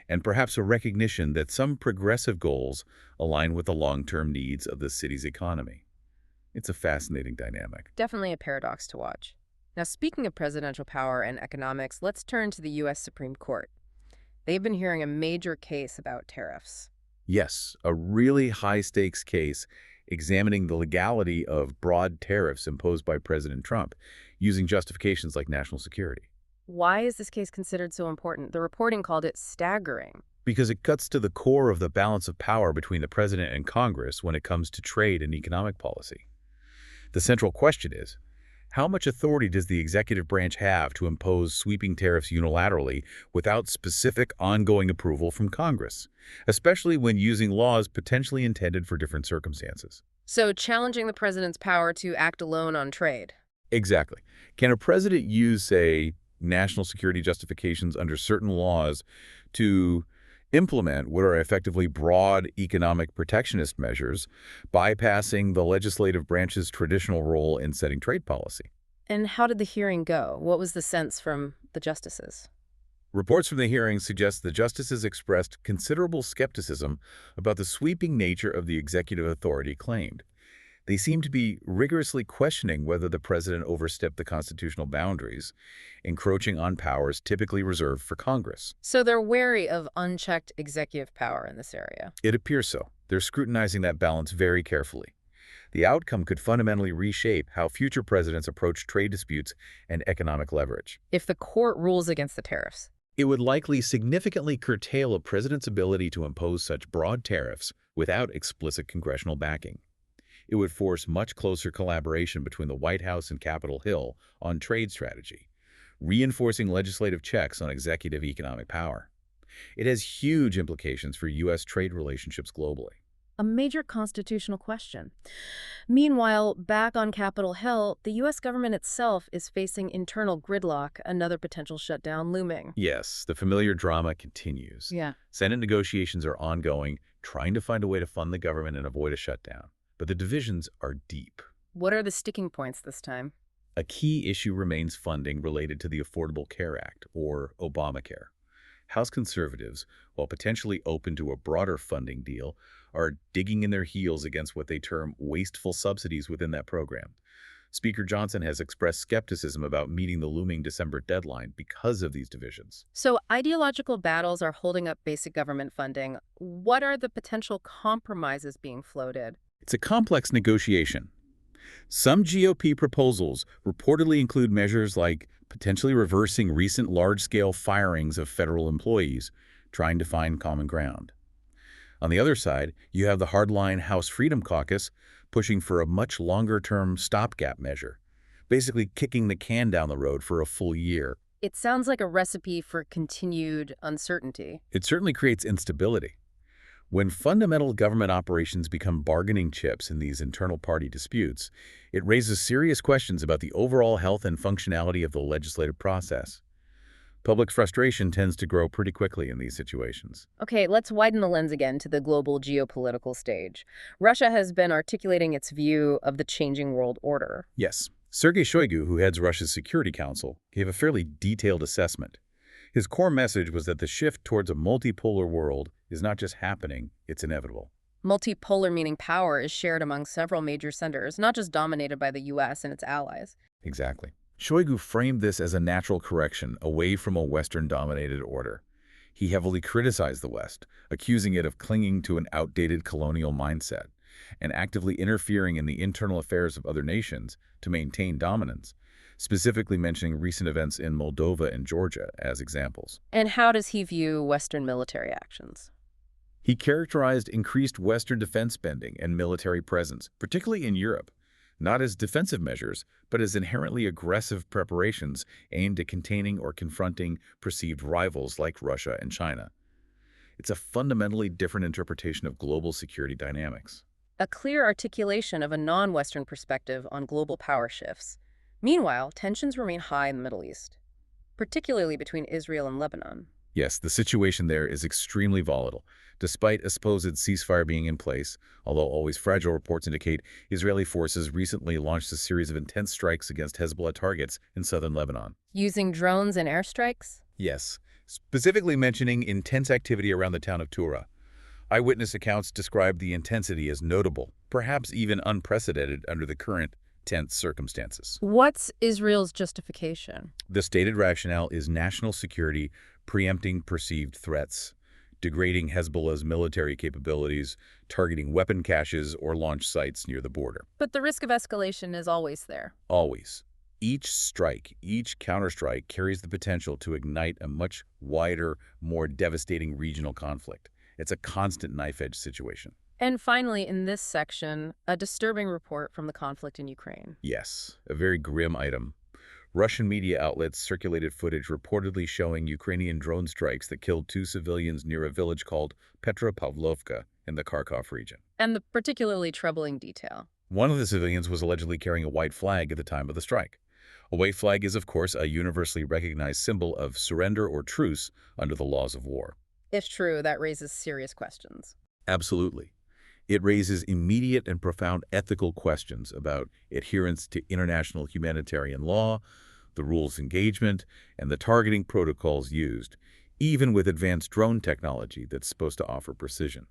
and perhaps a recognition that some progressive goals align with the long-term needs of the city's economy. It's a fascinating dynamic. Definitely a paradox to watch. Now, speaking of presidential power and economics, let's turn to the U.S. Supreme Court. They've been hearing a major case about tariffs. Yes, a really high-stakes case examining the legality of broad tariffs imposed by President Trump, using justifications like national security. Why is this case considered so important? The reporting called it staggering. Because it cuts to the core of the balance of power between the president and Congress when it comes to trade and economic policy. The central question is, how much authority does the executive branch have to impose sweeping tariffs unilaterally without specific ongoing approval from Congress, especially when using laws potentially intended for different circumstances? So challenging the president's power to act alone on trade. Exactly. Can a president use, say, national security justifications under certain laws to implement what are effectively broad economic protectionist measures, bypassing the legislative branch's traditional role in setting trade policy? And how did the hearing go? What was the sense from the justices? Reports from the hearing suggest the justices expressed considerable skepticism about the sweeping nature of the executive authority claimed. They seem to be rigorously questioning whether the president overstepped the constitutional boundaries, encroaching on powers typically reserved for Congress. So they're wary of unchecked executive power in this area. It appears so. They're scrutinizing that balance very carefully. The outcome could fundamentally reshape how future presidents approach trade disputes and economic leverage. If the court rules against the tariffs. It would likely significantly curtail a president's ability to impose such broad tariffs without explicit congressional backing. It would force much closer collaboration between the White House and Capitol Hill on trade strategy, reinforcing legislative checks on executive economic power. It has huge implications for U.S. trade relationships globally. A major constitutional question. Meanwhile, back on Capitol Hill, the U.S. government itself is facing internal gridlock, another potential shutdown looming. Yes, the familiar drama continues. Yeah. Senate negotiations are ongoing, trying to find a way to fund the government and avoid a shutdown. But the divisions are deep. What are the sticking points this time? A key issue remains funding related to the Affordable Care Act, or Obamacare. House conservatives, while potentially open to a broader funding deal, are digging in their heels against what they term wasteful subsidies within that program. Speaker Johnson has expressed skepticism about meeting the looming December deadline because of these divisions. So ideological battles are holding up basic government funding. What are the potential compromises being floated? It's a complex negotiation. Some GOP proposals reportedly include measures like potentially reversing recent large-scale firings of federal employees, trying to find common ground. On the other side, you have the hardline House Freedom Caucus pushing for a much longer-term stopgap measure, basically kicking the can down the road for a full year. It sounds like a recipe for continued uncertainty. It certainly creates instability. When fundamental government operations become bargaining chips in these internal party disputes, it raises serious questions about the overall health and functionality of the legislative process. Public frustration tends to grow pretty quickly in these situations. Okay, let's widen the lens again to the global geopolitical stage. Russia has been articulating its view of the changing world order. Yes, Sergei Shoigu, who heads Russia's Security Council, gave a fairly detailed assessment. His core message was that the shift towards a multipolar world is not just happening, it's inevitable. Multipolar meaning power is shared among several major centers, not just dominated by the U.S. and its allies. Exactly. Shoigu framed this as a natural correction away from a Western-dominated order. He heavily criticized the West, accusing it of clinging to an outdated colonial mindset and actively interfering in the internal affairs of other nations to maintain dominance, specifically mentioning recent events in Moldova and Georgia as examples. And how does he view Western military actions? He characterized increased Western defense spending and military presence, particularly in Europe, not as defensive measures, but as inherently aggressive preparations aimed at containing or confronting perceived rivals like Russia and China. It's a fundamentally different interpretation of global security dynamics. A clear articulation of a non-Western perspective on global power shifts. Meanwhile, tensions remain high in the Middle East, particularly between Israel and Lebanon. Yes, the situation there is extremely volatile. Despite a supposed ceasefire being in place, although always fragile, reports indicate Israeli forces recently launched a series of intense strikes against Hezbollah targets in southern Lebanon. Using drones and airstrikes? Yes, specifically mentioning intense activity around the town of Tura. Eyewitness accounts describe the intensity as notable, perhaps even unprecedented under the current tense circumstances. What's Israel's justification? The stated rationale is national security preempting perceived threats, degrading Hezbollah's military capabilities, targeting weapon caches or launch sites near the border. But the risk of escalation is always there. Always. Each strike, each counterstrike carries the potential to ignite a much wider, more devastating regional conflict. It's a constant knife-edge situation. And finally, in this section, a disturbing report from the conflict in Ukraine. Yes, a very grim item. Russian media outlets circulated footage reportedly showing Ukrainian drone strikes that killed 2 civilians near a village called Petropavlovka in the Kharkov region. And the particularly troubling detail. One of the civilians was allegedly carrying a white flag at the time of the strike. A white flag is, of course, a universally recognized symbol of surrender or truce under the laws of war. If true, that raises serious questions. Absolutely. It raises immediate and profound ethical questions about adherence to international humanitarian law, the rules of engagement, and the targeting protocols used, even with advanced drone technology that's supposed to offer precision.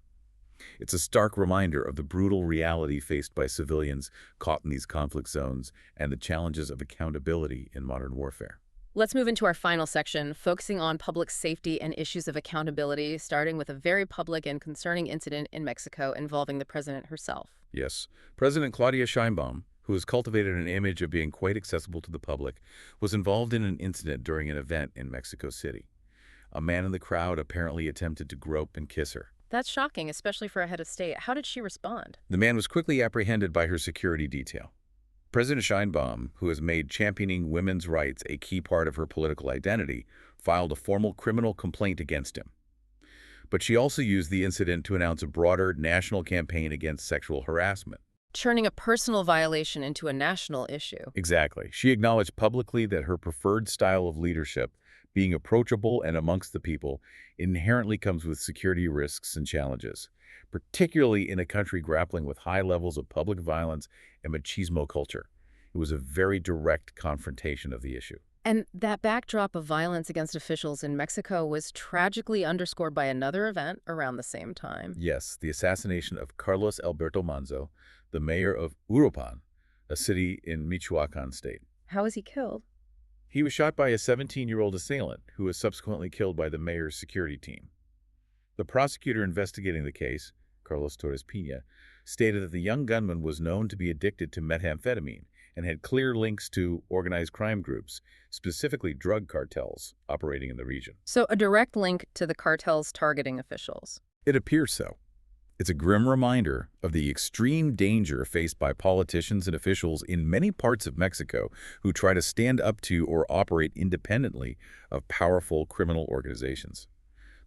It's a stark reminder of the brutal reality faced by civilians caught in these conflict zones and the challenges of accountability in modern warfare. Let's move into our final section, focusing on public safety and issues of accountability, starting with a very public and concerning incident in Mexico involving the president herself. Yes, President Claudia Sheinbaum, who has cultivated an image of being quite accessible to the public, was involved in an incident during an event in Mexico City. A man in the crowd apparently attempted to grope and kiss her. That's shocking, especially for a head of state. How did she respond? The man was quickly apprehended by her security detail. President Sheinbaum, who has made championing women's rights a key part of her political identity, filed a formal criminal complaint against him. But she also used the incident to announce a broader national campaign against sexual harassment. Turning a personal violation into a national issue. Exactly. She acknowledged publicly that her preferred style of leadership, being approachable and amongst the people, inherently comes with security risks and challenges, particularly in a country grappling with high levels of public violence and machismo culture. It was a very direct confrontation of the issue. And that backdrop of violence against officials in Mexico was tragically underscored by another event around the same time. Yes, the assassination of Carlos Alberto Manzo, the mayor of Uruapan, a city in Michoacan state. How was he killed? He was shot by a 17-year-old assailant who was subsequently killed by the mayor's security team. The prosecutor investigating the case, Carlos Torres Pina, stated that the young gunman was known to be addicted to methamphetamine and had clear links to organized crime groups, specifically drug cartels operating in the region. So a direct link to the cartels targeting officials. It appears so. It's a grim reminder of the extreme danger faced by politicians and officials in many parts of Mexico who try to stand up to or operate independently of powerful criminal organizations.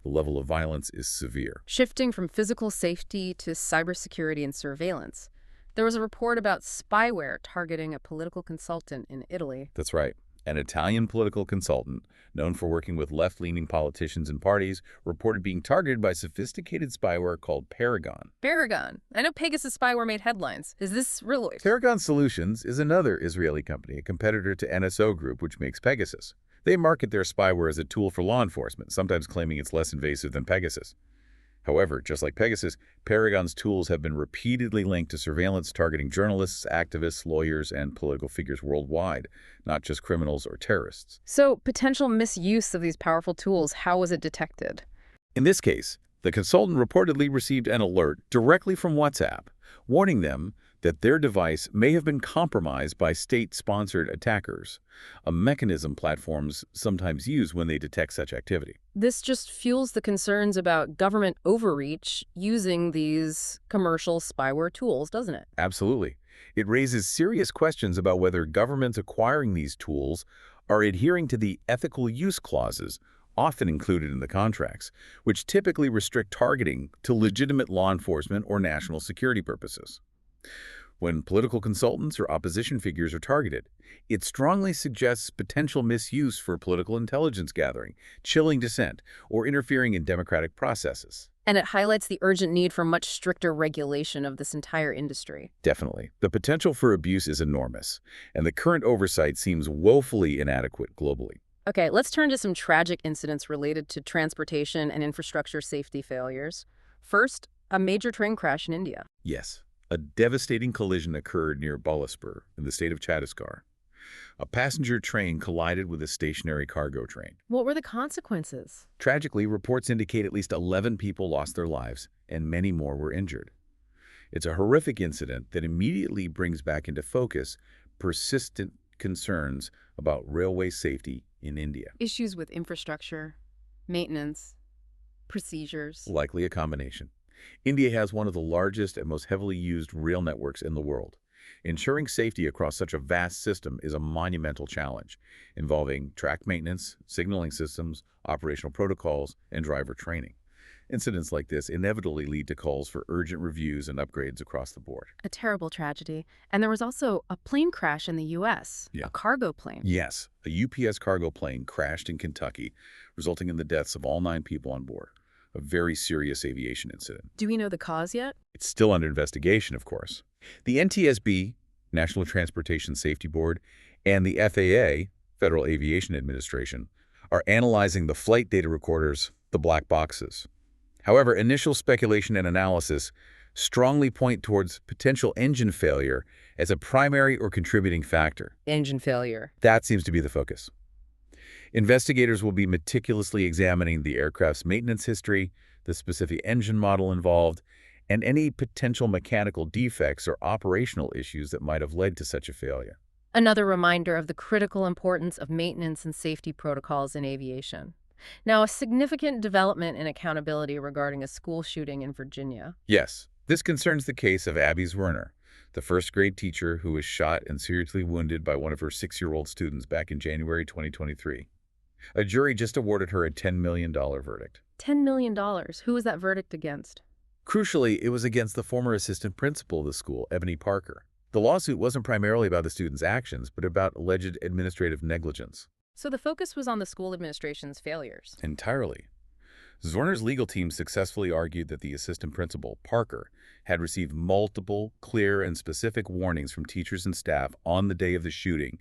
The level of violence is severe. Shifting from physical safety to cybersecurity and surveillance, there was a report about spyware targeting a political consultant in Italy. That's right. An Italian political consultant, known for working with left-leaning politicians and parties, reported being targeted by sophisticated spyware called Paragon. Paragon. I know Pegasus spyware made headlines. Is this real? Paragon Solutions is another Israeli company, a competitor to NSO Group, which makes Pegasus. They market their spyware as a tool for law enforcement, sometimes claiming it's less invasive than Pegasus. However, just like Pegasus, Paragon's tools have been repeatedly linked to surveillance targeting journalists, activists, lawyers, and political figures worldwide, not just criminals or terrorists. So, potential misuse of these powerful tools, how was it detected? In this case, the consultant reportedly received an alert directly from WhatsApp, warning them that their device may have been compromised by state-sponsored attackers, a mechanism platforms sometimes use when they detect such activity. This just fuels the concerns about government overreach using these commercial spyware tools, doesn't it? Absolutely. It raises serious questions about whether governments acquiring these tools are adhering to the ethical use clauses often included in the contracts, which typically restrict targeting to legitimate law enforcement or national security purposes. When political consultants or opposition figures are targeted, it strongly suggests potential misuse for political intelligence gathering, chilling dissent, or interfering in democratic processes. And it highlights the urgent need for much stricter regulation of this entire industry. Definitely. The potential for abuse is enormous, and the current oversight seems woefully inadequate globally. Okay, let's turn to some tragic incidents related to transportation and infrastructure safety failures. First, a major train crash in India. Yes. A devastating collision occurred near Bilaspur in the state of Chhattisgarh. A passenger train collided with a stationary cargo train. What were the consequences? Tragically, reports indicate at least 11 people lost their lives and many more were injured. It's a horrific incident that immediately brings back into focus persistent concerns about railway safety in India. Issues with infrastructure, maintenance, procedures. Likely a combination. India has one of the largest and most heavily used rail networks in the world. Ensuring safety across such a vast system is a monumental challenge, involving track maintenance, signaling systems, operational protocols, and driver training. Incidents like this inevitably lead to calls for urgent reviews and upgrades across the board. A terrible tragedy. And there was also a plane crash in the U.S., Yeah. a cargo plane. Yes, a UPS cargo plane crashed in Kentucky, resulting in the deaths of all 9 people on board. A very serious aviation incident. Do we know the cause yet? It's still under investigation, of course. The NTSB, National Transportation Safety Board, and the FAA, Federal Aviation Administration, are analyzing the flight data recorders, the black boxes. However, initial speculation and analysis strongly point towards potential engine failure as a primary or contributing factor. Engine failure. That seems to be the focus. Investigators will be meticulously examining the aircraft's maintenance history, the specific engine model involved, and any potential mechanical defects or operational issues that might have led to such a failure. Another reminder of the critical importance of maintenance and safety protocols in aviation. Now, a significant development in accountability regarding a school shooting in Virginia. Yes, this concerns the case of Abby Zwerner, the first-grade teacher who was shot and seriously wounded by one of her 6-year-old students back in January 2023. A jury just awarded her a $10 million verdict. $10 million. Who was that verdict against? Crucially, it was against the former assistant principal of the school, Ebony Parker. The lawsuit wasn't primarily about the student's actions, but about alleged administrative negligence. So the focus was on the school administration's failures. Entirely. Zwerner's legal team successfully argued that the assistant principal, Parker, had received multiple, clear, and specific warnings from teachers and staff on the day of the shooting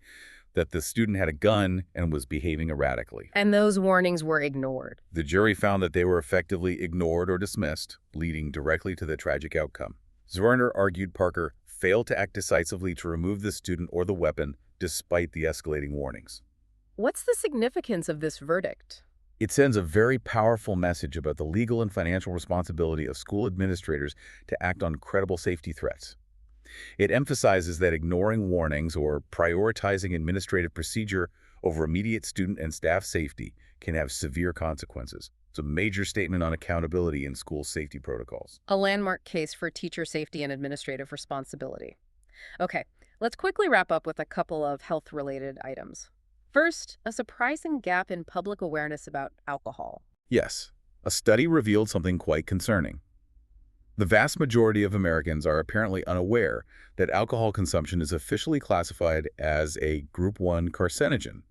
that the student had a gun and was behaving erratically. And those warnings were ignored. The jury found that they were effectively ignored or dismissed, leading directly to the tragic outcome. Zwerner argued Parker failed to act decisively to remove the student or the weapon despite the escalating warnings. What's the significance of this verdict? It sends a very powerful message about the legal and financial responsibility of school administrators to act on credible safety threats. It emphasizes that ignoring warnings or prioritizing administrative procedure over immediate student and staff safety can have severe consequences. It's a major statement on accountability in school safety protocols. A landmark case for teacher safety and administrative responsibility. Okay, let's quickly wrap up with a couple of health-related items. First, a surprising gap in public awareness about alcohol. Yes, a study revealed something quite concerning. The vast majority of Americans are apparently unaware that alcohol consumption is officially classified as a Group 1 carcinogen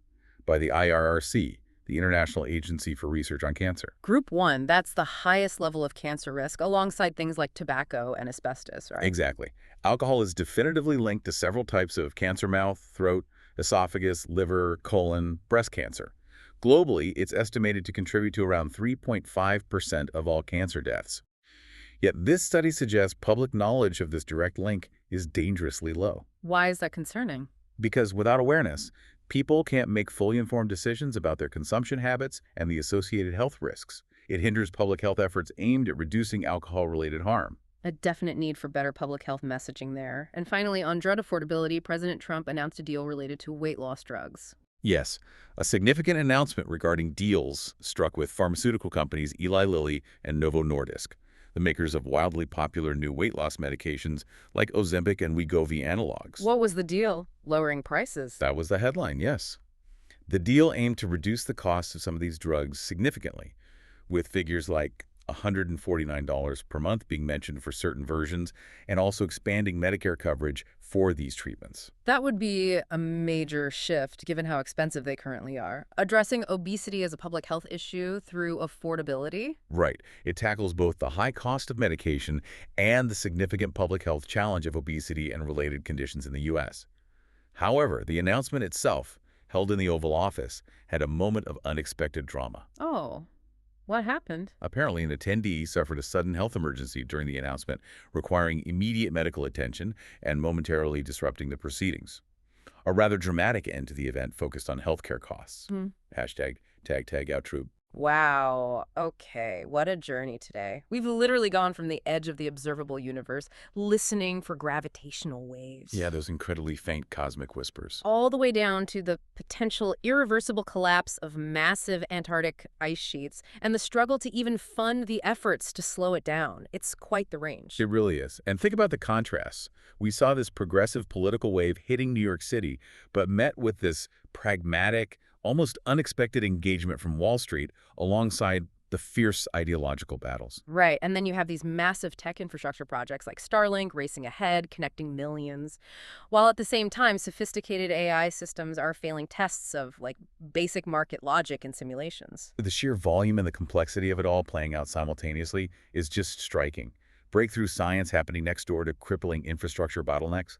by the IRRC, the International Agency for Research on Cancer. Group 1, that's the highest level of cancer risk, alongside things like tobacco and asbestos, right? Exactly. Alcohol is definitively linked to several types of cancer, mouth, throat, esophagus, liver, colon, breast cancer. Globally, it's estimated to contribute to around 3.5% of all cancer deaths. Yet this study suggests public knowledge of this direct link is dangerously low. Why is that concerning? Because without awareness, people can't make fully informed decisions about their consumption habits and the associated health risks. It hinders public health efforts aimed at reducing alcohol-related harm. A definite need for better public health messaging there. And finally, on drug affordability, President Trump announced a deal related to weight loss drugs. Yes, a significant announcement regarding deals struck with pharmaceutical companies Eli Lilly and Novo Nordisk, the makers of wildly popular new weight loss medications like Ozempic and Wegovy analogs. What was the deal? Lowering prices. That was the headline, yes. The deal aimed to reduce the cost of some of these drugs significantly, with figures like $149 per month being mentioned for certain versions, and also expanding Medicare coverage for these treatments. That would be a major shift, given how expensive they currently are. Addressing obesity as a public health issue through affordability? Right. It tackles both the high cost of medication and the significant public health challenge of obesity and related conditions in the U.S. However, the announcement itself, held in the Oval Office, had a moment of unexpected drama. Oh. What happened? Apparently, an attendee suffered a sudden health emergency during the announcement, requiring immediate medical attention and momentarily disrupting the proceedings. A rather dramatic end to the event focused on healthcare costs. Hashtag #TagTagOutTrue. Wow. Okay. What a journey today. We've literally gone from the edge of the observable universe, listening for gravitational waves, Yeah, those incredibly faint cosmic whispers. all the way down to the potential irreversible collapse of massive Antarctic ice sheets and the struggle to even fund the efforts to slow it down. It's quite the range. It really is. And think about the contrasts. We saw this progressive political wave hitting New York City, but met with this pragmatic, almost unexpected engagement from Wall Street alongside the fierce ideological battles. Right. And then you have these massive tech infrastructure projects like Starlink racing ahead, connecting millions, while at the same time, sophisticated AI systems are failing tests of like basic market logic and simulations. The sheer volume and the complexity of it all playing out simultaneously is just striking. Breakthrough science happening next door to crippling infrastructure bottlenecks.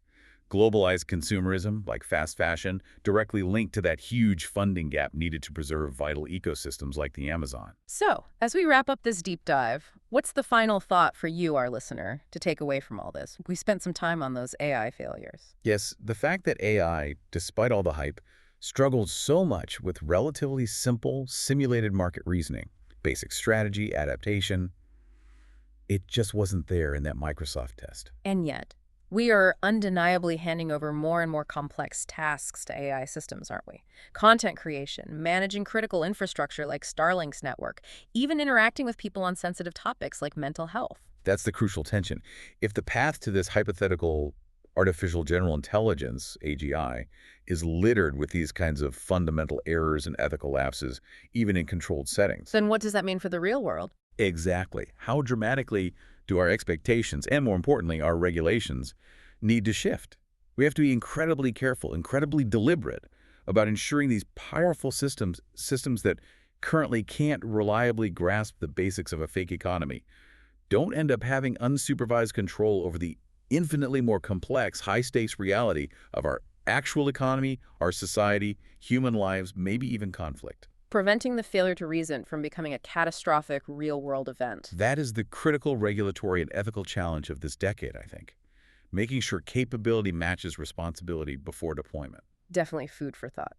Globalized consumerism, like fast fashion, directly linked to that huge funding gap needed to preserve vital ecosystems like the Amazon. So, as we wrap up this deep dive, what's the final thought for you, our listener, to take away from all this? We spent some time on those AI failures. Yes, the fact that AI, despite all the hype, struggled so much with relatively simple, simulated market reasoning, basic strategy, adaptation, it just wasn't there in that Microsoft test. And yet, we are undeniably handing over more and more complex tasks to AI systems, aren't we? Content creation, managing critical infrastructure like Starlink's network, even interacting with people on sensitive topics like mental health. That's the crucial tension. If the path to this hypothetical artificial general intelligence, AGI, is littered with these kinds of fundamental errors and ethical lapses, even in controlled settings. Then what does that mean for the real world? Exactly. How dramatically do our expectations, and more importantly, our regulations, need to shift? We have to be incredibly careful, incredibly deliberate about ensuring these powerful systems that currently can't reliably grasp the basics of a fake economy, don't end up having unsupervised control over the infinitely more complex, high-stakes reality of our actual economy, our society, human lives, maybe even conflict. Preventing the failure to reason from becoming a catastrophic real-world event. That is the critical regulatory and ethical challenge of this decade, I think. Making sure capability matches responsibility before deployment. Definitely food for thought.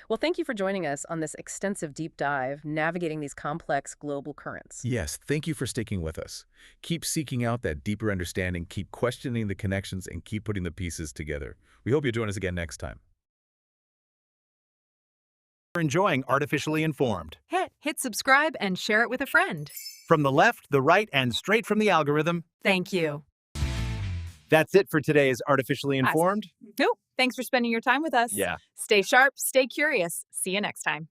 Well, thank you for joining us on this extensive deep dive, navigating these complex global currents. Yes, thank you for sticking with us. Keep seeking out that deeper understanding, keep questioning the connections, and keep putting the pieces together. We hope you join us again next time. For enjoying Artificially Informed. Hit subscribe and share it with a friend. From the left, the right, and straight from the algorithm, Thank you. that's it for today's Artificially Informed. Nope. Thanks for spending your time with us. Yeah. Stay sharp, stay curious. See you next time.